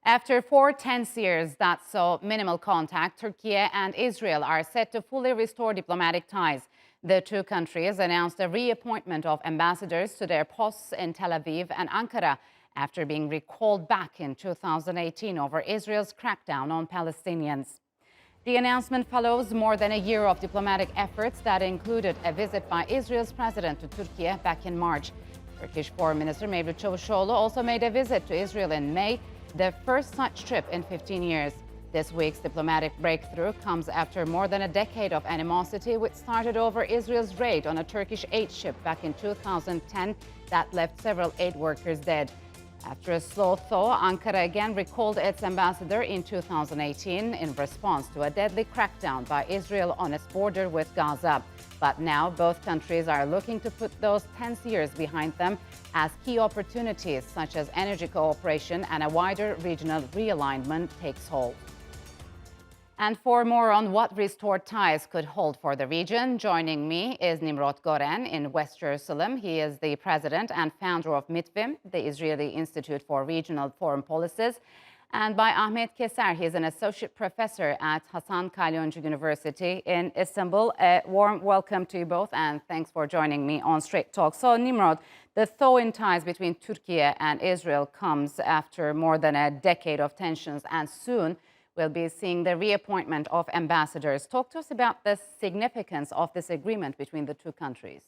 After 4 tense years that saw minimal contact, Turkey and Israel are set to fully restore diplomatic ties. The two countries announced a reappointment of ambassadors to their posts in Tel Aviv and Ankara after being recalled back in 2018 over Israel's crackdown on Palestinians. The announcement follows more than a year of diplomatic efforts that included a visit by Israel's president to Turkey back in March. Turkish Foreign Minister Mevlut Cavusoglu also made a visit to Israel in May, the first such trip in 15 years. This week's diplomatic breakthrough comes after more than a decade of animosity, which started over Israel's raid on a Turkish aid ship back in 2010 that left several aid workers dead. After a slow thaw, Ankara again recalled its ambassador in 2018 in response to a deadly crackdown by Israel on its border with Gaza. But now both countries are looking to put those tense years behind them as key opportunities such as energy cooperation and a wider regional realignment takes hold. And for more on what restored ties could hold for the region, joining me is Nimrod Goren in West Jerusalem. He is the president and founder of Mitvim, the Israeli Institute for Regional Foreign Policies. And by Ahmet Keser, he is an associate professor at Hasan Kalyoncu University in Istanbul. A warm welcome to you both, and thanks for joining me on Straight Talk. So, Nimrod, the thaw in ties between Turkey and Israel comes after more than a decade of tensions, and soon we'll be seeing the reappointment of ambassadors. Talk to us about the significance of this agreement between the two countries.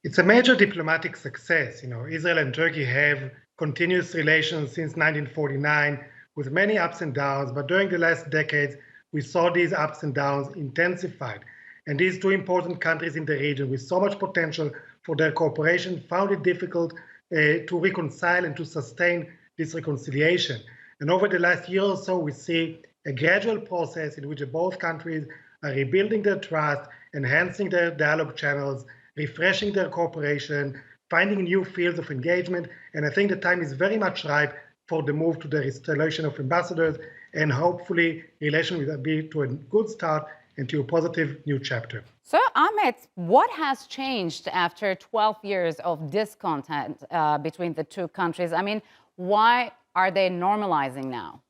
It's a major diplomatic success. Israel and Turkey have continuous relations since 1949 with many ups and downs, but during the last decades, we saw these ups and downs intensified. And these two important countries in the region with so much potential for their cooperation found it difficult to reconcile and to sustain this reconciliation. And over the last year or so, we see a gradual process in which both countries are rebuilding their trust, enhancing their dialogue channels, refreshing their cooperation, finding new fields of engagement. And I think the time is very much ripe for the move to the installation of ambassadors, and hopefully relations will be to a good start and to a positive new chapter. So, Ahmet, what has changed after 12 years of discontent between the two countries? I mean, why are they normalizing now?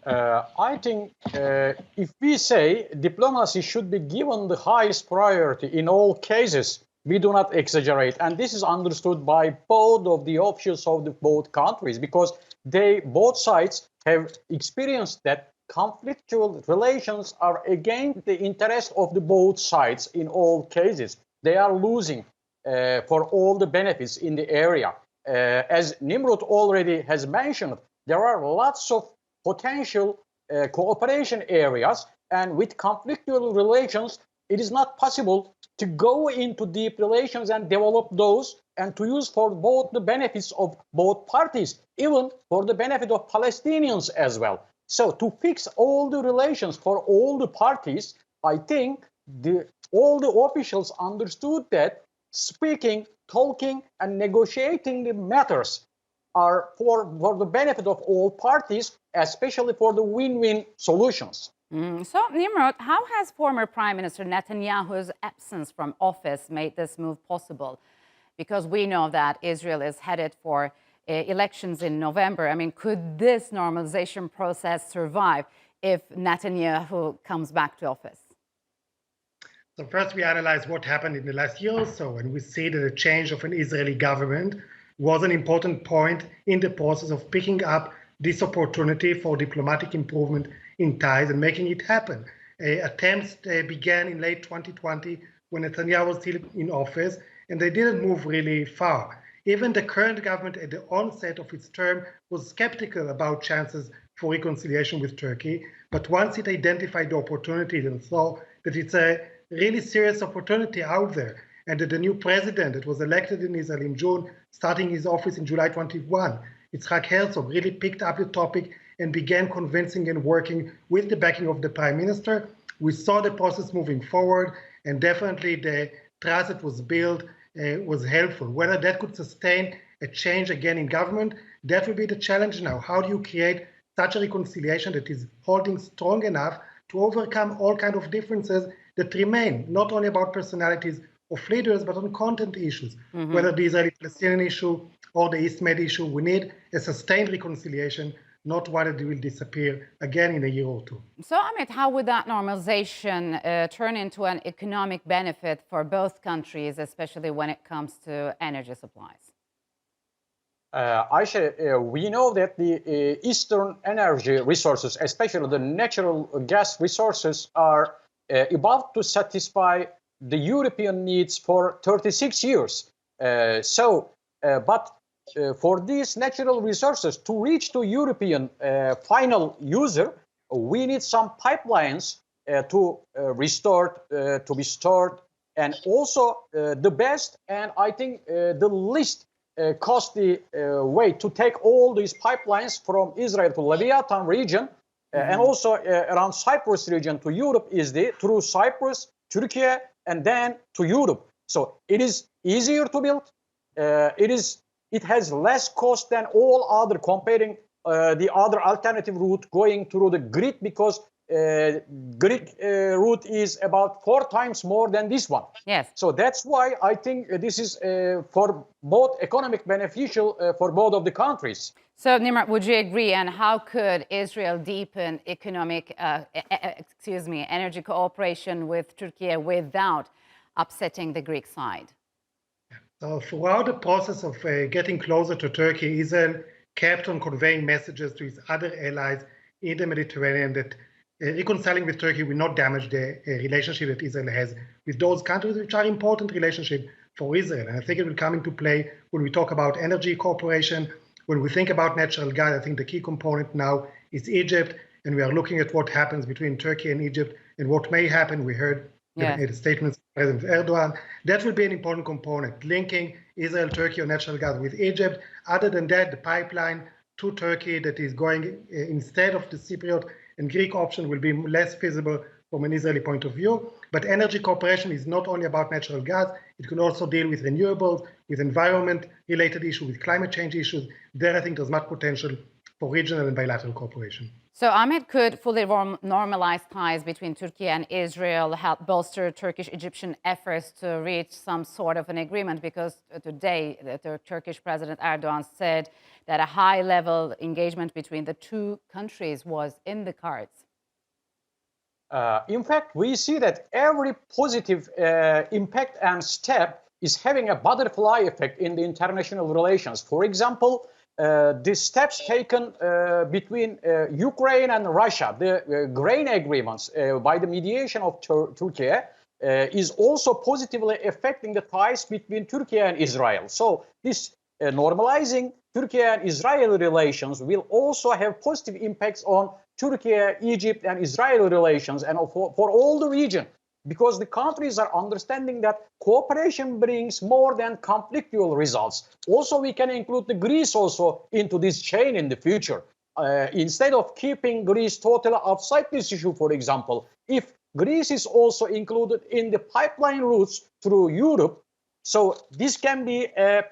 I think if we say diplomacy should be given the highest priority in all cases, we do not exaggerate. And this is understood by both of the officials of both countries, because both sides have experienced that conflictual relations are against the interest of the both sides in all cases. They are losing for all the benefits in the area. As Nimrod already has mentioned, there are lots of potential cooperation areas, and with conflictual relations, it is not possible to go into deep relations and develop those and to use for both the benefits of both parties, even for the benefit of Palestinians as well. So to fix all the relations for all the parties, I think all the officials understood that speaking, talking, and negotiating the matters are for the benefit of all parties, especially for the win-win solutions. So, Nimrod, how has former Prime Minister Netanyahu's absence from office made this move possible? Because we know that Israel is headed for elections in November. I mean, could this normalization process survive if Netanyahu comes back to office? So first, we analyze what happened in the last year or so, and we see that the change of an Israeli government was an important point in the process of picking up this opportunity for diplomatic improvement in ties and making it happen. Attempts began in late 2020 when Netanyahu was still in office, and they didn't move really far. Even the current government at the onset of its term was skeptical about chances for reconciliation with Turkey, but once it identified the opportunities and saw that it's a really serious opportunity out there, and that the new president that was elected in Israel in June, starting his office in July 21, Yitzhak Herzog, really picked up the topic and began convincing and working with the backing of the prime minister. We saw the process moving forward, and definitely the trust that was built was helpful. Whether that could sustain a change again in government, that will be the challenge now. How do you create such a reconciliation that is holding strong enough to overcome all kinds of differences that remain, not only about personalities of leaders, but on content issues, whether the Israeli-Palestinian issue or the East Med issue. We need a sustained reconciliation, not one that will disappear again in a year or two. So, Amit, how would that normalization turn into an economic benefit for both countries, especially when it comes to energy supplies? Ayşe, we know that the Eastern energy resources, especially the natural gas resources, are about to satisfy the European needs for 36 years. But for these natural resources to reach to European final user, we need some pipelines to be stored, and also the best and I think the least costly way to take all these pipelines from Israel to Leviathan region and also around Cyprus region to Europe is through Cyprus, Turkey, and then to Europe. So it is easier to build. It has less cost than all other, comparing the other alternative route going through the Greek, because Greek route is about 4 times more than this one. Yes. So that's why I think this is for both economic beneficial for both of the countries. So, Nimrod, would you agree? And how could Israel deepen economic, energy cooperation with Turkey without upsetting the Greek side? So throughout the process of getting closer to Turkey, Israel kept on conveying messages to its other allies in the Mediterranean that reconciling with Turkey will not damage the relationship that Israel has with those countries, which are important relationships for Israel. And I think it will come into play when we talk about energy cooperation. When we think about natural gas, I think the key component now is Egypt, and we are looking at what happens between Turkey and Egypt and what may happen. We heard the statements of President Erdogan. That will be an important component, linking Israel, Turkey on natural gas with Egypt. Other than that, the pipeline to Turkey that is going instead of the Cypriot and Greek option will be less feasible from an Israeli point of view. But energy cooperation is not only about natural gas, it can also deal with renewables, with environment-related issues, with climate change issues. There, I think there's much potential for regional and bilateral cooperation. So, Ahmed, could fully normalize ties between Turkey and Israel help bolster Turkish-Egyptian efforts to reach some sort of an agreement? Because today, the Turkish President Erdogan said that a high-level engagement between the two countries was in the cards. In fact, we see that every positive impact and step is having a butterfly effect in the international relations. For example, the steps taken between Ukraine and Russia, the grain agreements by the mediation of Turkey is also positively affecting the ties between Turkey and Israel. So this normalizing Turkey and Israel relations will also have positive impacts on Turkey, Egypt, and Israel relations, and for all the region, because the countries are understanding that cooperation brings more than conflictual results. Also, we can include the Greece also into this chain in the future. Instead of keeping Greece totally outside this issue, for example, if Greece is also included in the pipeline routes through Europe, so this can be a,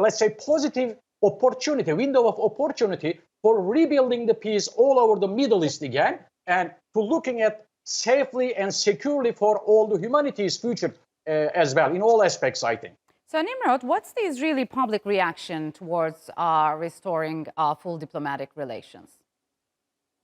let's say, positive opportunity, window of opportunity for rebuilding the peace all over the Middle East again, and to looking at safely and securely for all the humanity's future as well, in all aspects, I think. So, Nimrod, what's the Israeli public reaction towards restoring full diplomatic relations?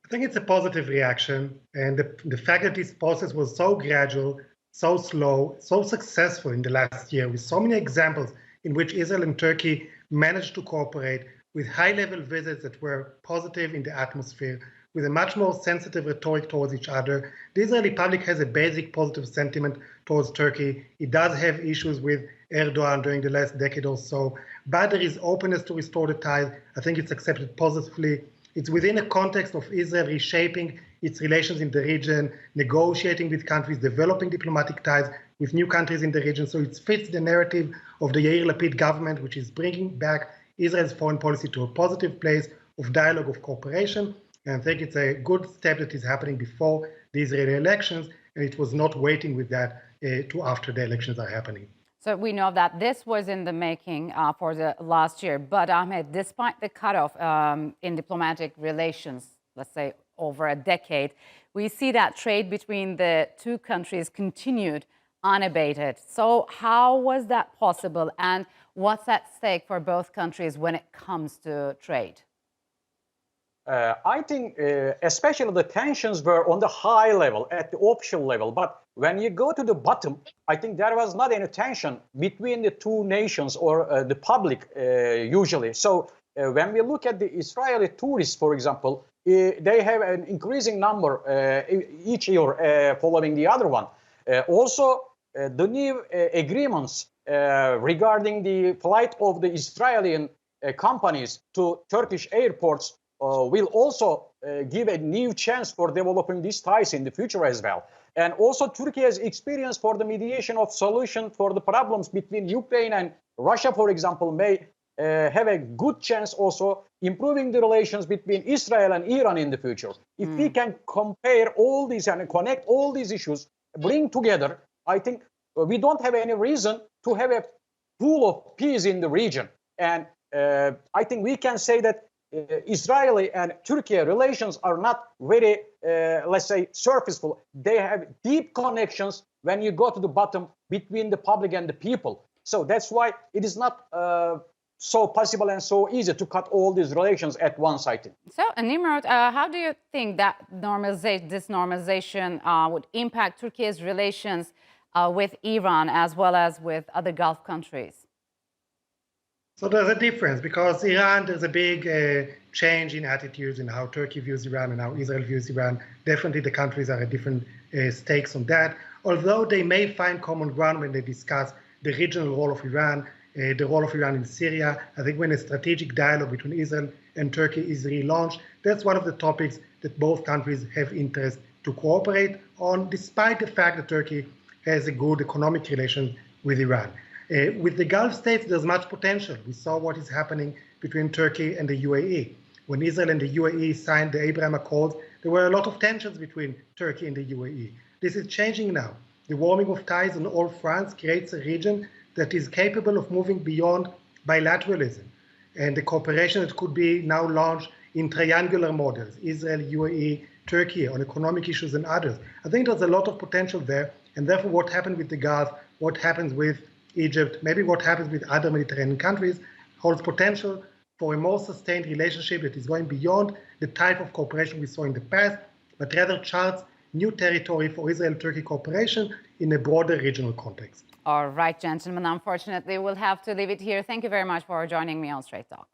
I think it's a positive reaction. And the fact that this process was so gradual, so slow, so successful in the last year, with so many examples in which Israel and Turkey managed to cooperate, with high-level visits that were positive in the atmosphere, with a much more sensitive rhetoric towards each other. The Israeli public has a basic positive sentiment towards Turkey. It does have issues with Erdogan during the last decade or so, but there is openness to restore the ties. I think it's accepted positively. It's within a context of Israel reshaping its relations in the region, negotiating with countries, developing diplomatic ties with new countries in the region. So it fits the narrative of the Yair Lapid government, which is bringing back Israel's foreign policy to a positive place of dialogue, of cooperation. And I think it's a good step that is happening before the Israeli elections, and it was not waiting with that to after the elections are happening. So we know that this was in the making for the last year. But Ahmed, despite the cutoff in diplomatic relations, let's say over a decade, we see that trade between the two countries continued unabated. So how was that possible? And What's at stake for both countries when it comes to trade? I think especially the tensions were on the high level, at the official level. But when you go to the bottom, I think there was not any tension between the two nations or the public usually. So when we look at the Israeli tourists, for example, they have an increasing number each year following the other one. Also, the new agreements regarding the flight of the Israeli companies to Turkish airports will also give a new chance for developing these ties in the future as well. And also Turkey's experience for the mediation of solution for the problems between Ukraine and Russia, for example, may have a good chance also improving the relations between Israel and Iran in the future. If we can compare all these and connect all these issues, bring together, I think we don't have any reason to have a pool of peace in the region. And I think we can say that Israeli and Turkey relations are not very, let's say, surfaceful. They have deep connections when you go to the bottom between the public and the people. So that's why it is not so possible and so easy to cut all these relations at once, I think. So, Nimrod, how do you think that this normalization would impact Turkey's relations with Iran as well as with other Gulf countries? So there's a difference because Iran, there's a big change in attitudes in how Turkey views Iran and how Israel views Iran. Definitely the countries are at different stakes on that. Although they may find common ground when they discuss the regional role of Iran, the role of Iran in Syria. I think when a strategic dialogue between Israel and Turkey is relaunched, that's one of the topics that both countries have interest to cooperate on, despite the fact that Turkey has a good economic relation with Iran. With the Gulf states, there's much potential. We saw what is happening between Turkey and the UAE. When Israel and the UAE signed the Abraham Accords, there were a lot of tensions between Turkey and the UAE. This is changing now. The warming of ties on all fronts creates a region that is capable of moving beyond bilateralism. And the cooperation that could be now launched in triangular models, Israel, UAE, Turkey, on economic issues and others. I think there's a lot of potential there. And therefore, what happened with the Gulf, what happens with Egypt, maybe what happens with other Mediterranean countries, holds potential for a more sustained relationship that is going beyond the type of cooperation we saw in the past, but rather charts new territory for Israel-Turkey cooperation in a broader regional context. All right, gentlemen, unfortunately, we'll have to leave it here. Thank you very much for joining me on Straight Talk.